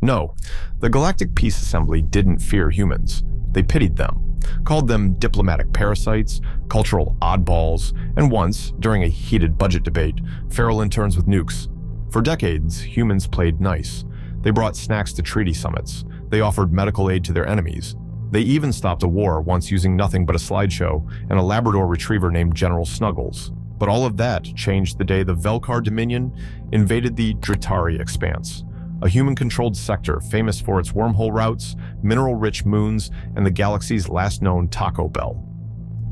No, the Galactic Peace Assembly didn't fear humans. They pitied them, called them diplomatic parasites, cultural oddballs, and once, during a heated budget debate, feral interns with nukes. For decades, humans played nice. They brought snacks to treaty summits. They offered medical aid to their enemies. They even stopped a war once using nothing but a slideshow and a Labrador retriever named General Snuggles. But all of that changed the day the Velkarr Dominion invaded the Dritari expanse, a human-controlled sector famous for its wormhole routes, mineral-rich moons, and the galaxy's last known Taco Bell.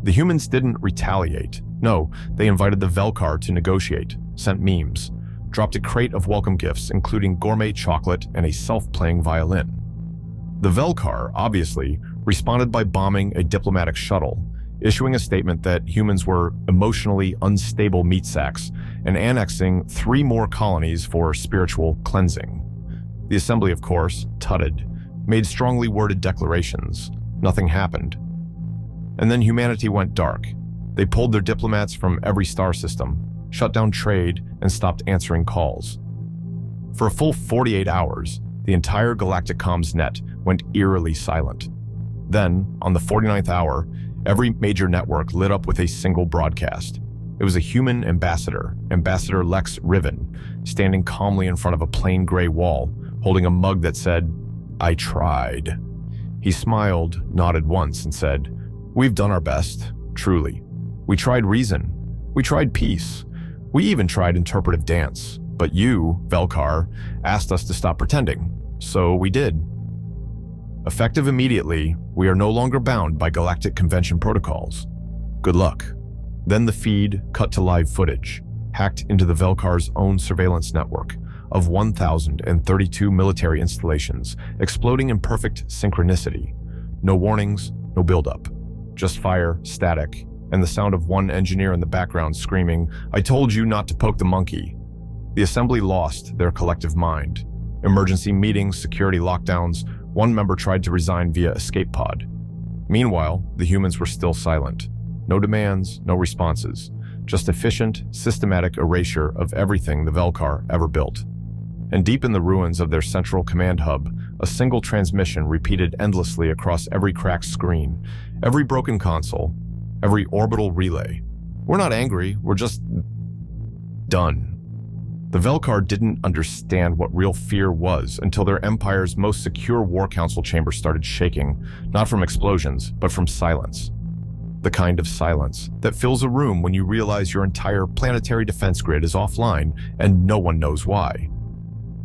The humans didn't retaliate. No, they invited the Velkarr to negotiate, sent memes, dropped a crate of welcome gifts including gourmet chocolate and a self-playing violin. The Velkarr, obviously, responded by bombing a diplomatic shuttle, issuing a statement that humans were emotionally unstable meat sacks, and annexing 3 more colonies for spiritual cleansing. The Assembly, of course, tutted, made strongly worded declarations. Nothing happened. And then humanity went dark. They pulled their diplomats from every star system, shut down trade, and stopped answering calls. For a full 48 hours, the entire galactic comms net went eerily silent. Then, on the 49th hour, every major network lit up with a single broadcast. It was a human ambassador, Ambassador Lex Riven, standing calmly in front of a plain gray wall, holding a mug that said, "I tried." He smiled, nodded once, and said, "We've done our best, truly. We tried reason. We tried peace. We even tried interpretive dance. But you, Velkarr, asked us to stop pretending. So we did. Effective immediately, we are no longer bound by Galactic Convention protocols. Good luck." Then the feed cut to live footage, hacked into the Velkarr's own surveillance network of 1,032 military installations, exploding in perfect synchronicity. No warnings, no buildup. Just fire, static, and the sound of one engineer in the background screaming, "I told you not to poke the monkey." The Assembly lost their collective mind. Emergency meetings, security lockdowns. One member tried to resign via escape pod. Meanwhile, the humans were still silent. No demands, no responses. Just efficient, systematic erasure of everything the Velkarr ever built. And deep in the ruins of their central command hub, a single transmission repeated endlessly across every cracked screen, every broken console, every orbital relay. "We're not angry, we're just done." The Velkarr didn't understand what real fear was until their empire's most secure war council chamber started shaking, not from explosions, but from silence. The kind of silence that fills a room when you realize your entire planetary defense grid is offline and no one knows why.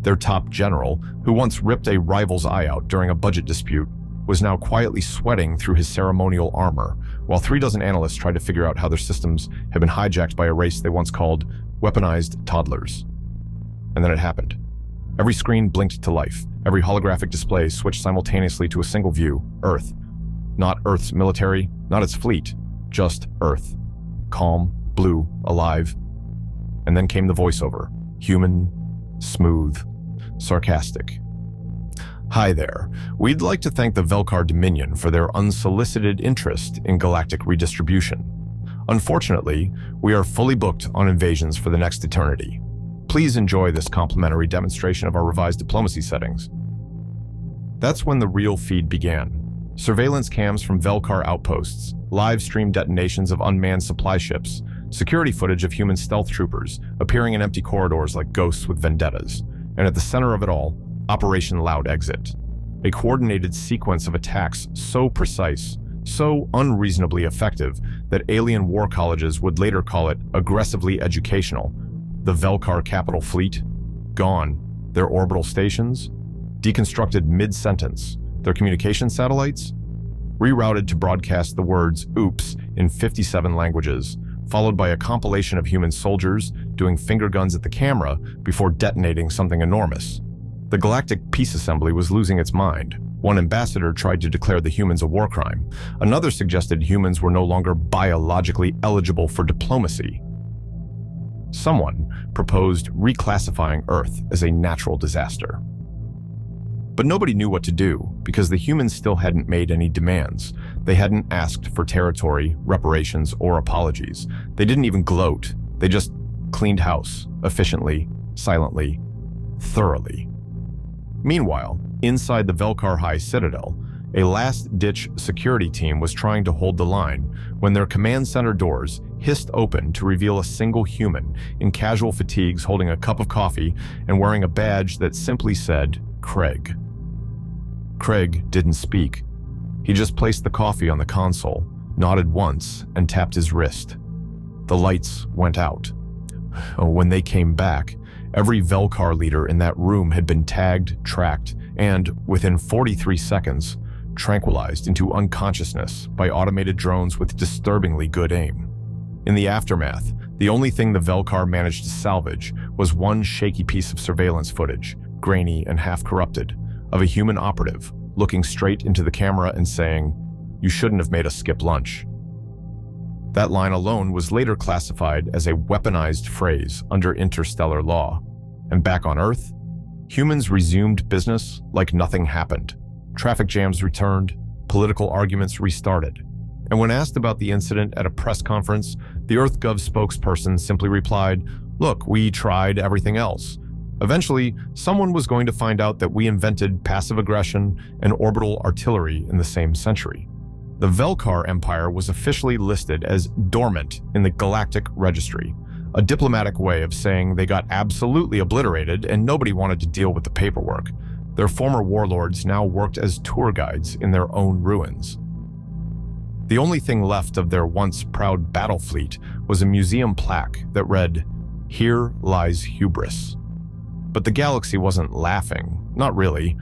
Their top general, who once ripped a rival's eye out during a budget dispute, was now quietly sweating through his ceremonial armor, while 36 analysts tried to figure out how their systems had been hijacked by a race they once called weaponized toddlers. And then it happened. Every screen blinked to life. Every holographic display switched simultaneously to a single view, Earth. Not Earth's military, not its fleet, just Earth. Calm, blue, alive. And then came the voiceover. Human, smooth, sarcastic. "Hi there. We'd like to thank the Velkarr Dominion for their unsolicited interest in galactic redistribution. Unfortunately, we are fully booked on invasions for the next eternity. Please enjoy this complimentary demonstration of our revised diplomacy settings." That's when the real feed began. Surveillance cams from Velkarr outposts, live stream detonations of unmanned supply ships, security footage of human stealth troopers appearing in empty corridors like ghosts with vendettas, and at the center of it all, Operation Loud Exit. A coordinated sequence of attacks so precise, so unreasonably effective that alien war colleges would later call it aggressively educational. The Velkarr capital fleet, gone. Their orbital stations, deconstructed mid-sentence. Their communication satellites, rerouted to broadcast the words "oops" in 57 languages, followed by a compilation of human soldiers doing finger guns at the camera before detonating something enormous. The Galactic Peace Assembly was losing its mind. One ambassador tried to declare the humans a war crime. Another suggested humans were no longer biologically eligible for diplomacy. Someone proposed reclassifying Earth as a natural disaster. But nobody knew what to do because the humans still hadn't made any demands. They hadn't asked for territory, reparations, or apologies. They didn't even gloat. They just cleaned house, efficiently, silently, thoroughly. Meanwhile, inside the Velkarr High Citadel, a last-ditch security team was trying to hold the line when their command center doors hissed open to reveal a single human in casual fatigues holding a cup of coffee and wearing a badge that simply said, Craig. Craig didn't speak. He just placed the coffee on the console, nodded once, and tapped his wrist. The lights went out. When they came back, every Velkarr leader in that room had been tagged, tracked, and, within 43 seconds, tranquilized into unconsciousness by automated drones with disturbingly good aim. In the aftermath, the only thing the Velkarr managed to salvage was one shaky piece of surveillance footage, grainy and half-corrupted, of a human operative looking straight into the camera and saying, "You shouldn't have made us skip lunch." That line alone was later classified as a weaponized phrase under interstellar law. And back on Earth, humans resumed business like nothing happened. Traffic jams returned, political arguments restarted. And when asked about the incident at a press conference, the EarthGov spokesperson simply replied, "Look, we tried everything else. Eventually, someone was going to find out that we invented passive aggression and orbital artillery in the same century." The Velkarr Empire was officially listed as dormant in the Galactic Registry, a diplomatic way of saying they got absolutely obliterated and nobody wanted to deal with the paperwork. Their former warlords now worked as tour guides in their own ruins. The only thing left of their once proud battle fleet was a museum plaque that read, "Here lies hubris." But the galaxy wasn't laughing, not really,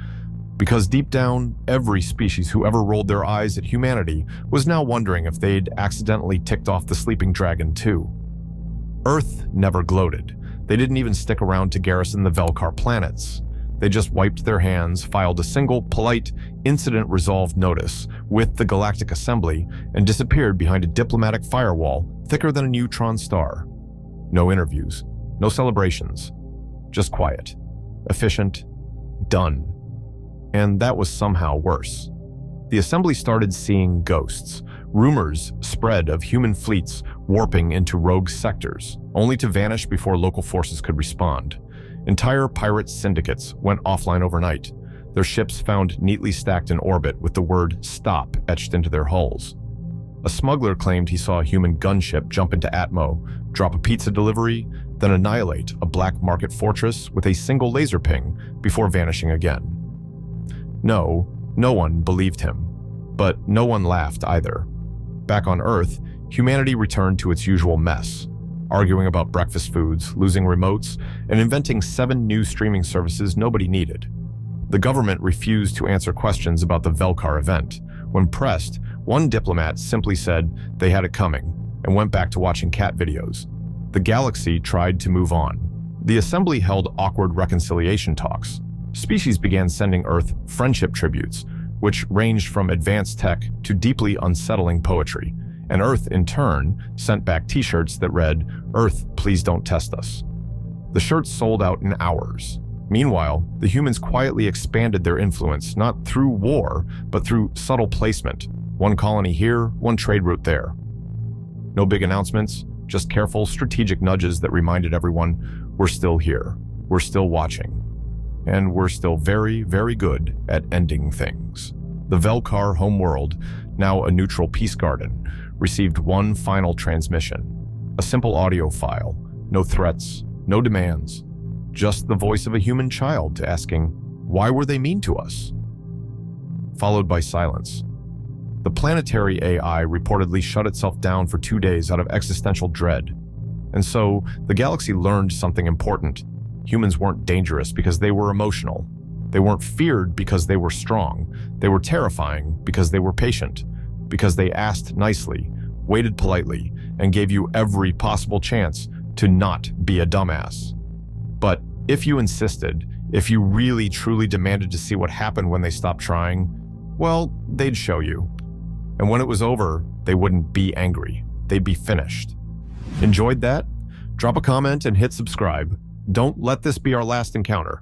because deep down, every species who ever rolled their eyes at humanity was now wondering if they'd accidentally ticked off the sleeping dragon too. Earth never gloated. They didn't even stick around to garrison the Velkarr planets. They just wiped their hands, filed a single, polite, incident-resolved notice with the Galactic Assembly, and disappeared behind a diplomatic firewall thicker than a neutron star. No interviews, no celebrations, just quiet, efficient, done. And that was somehow worse. The Assembly started seeing ghosts. Rumors spread of human fleets warping into rogue sectors, only to vanish before local forces could respond. Entire pirate syndicates went offline overnight, their ships found neatly stacked in orbit with the word "stop" etched into their hulls. A smuggler claimed he saw a human gunship jump into Atmo, drop a pizza delivery, then annihilate a black market fortress with a single laser ping before vanishing again. No one believed him, but no one laughed either. Back on Earth, humanity returned to its usual mess, arguing about breakfast foods, losing remotes, and inventing 7 new streaming services nobody needed. The government refused to answer questions about the Velkarr event. When pressed, one diplomat simply said they had it coming and went back to watching cat videos. The galaxy tried to move on. The Assembly held awkward reconciliation talks. Species began sending Earth friendship tributes, which ranged from advanced tech to deeply unsettling poetry. And Earth, in turn, sent back t-shirts that read, "Earth, please don't test us." The shirts sold out in hours. Meanwhile, the humans quietly expanded their influence, not through war, but through subtle placement. One colony here, one trade route there. No big announcements, just careful, strategic nudges that reminded everyone, we're still here, we're still watching. And we're still very, very good at ending things. The Velkarr homeworld, now a neutral peace garden, received one final transmission. A simple audio file, no threats, no demands, just the voice of a human child asking, why were they mean to us? Followed by silence. The planetary AI reportedly shut itself down for 2 days out of existential dread. And so, the galaxy learned something important. Humans weren't dangerous because they were emotional. They weren't feared because they were strong. They were terrifying because they were patient, because they asked nicely, waited politely, and gave you every possible chance to not be a dumbass. But if you insisted, if you really truly demanded to see what happened when they stopped trying, well, they'd show you. And when it was over, they wouldn't be angry. They'd be finished. Enjoyed that? Drop a comment and hit subscribe. Don't let this be our last encounter.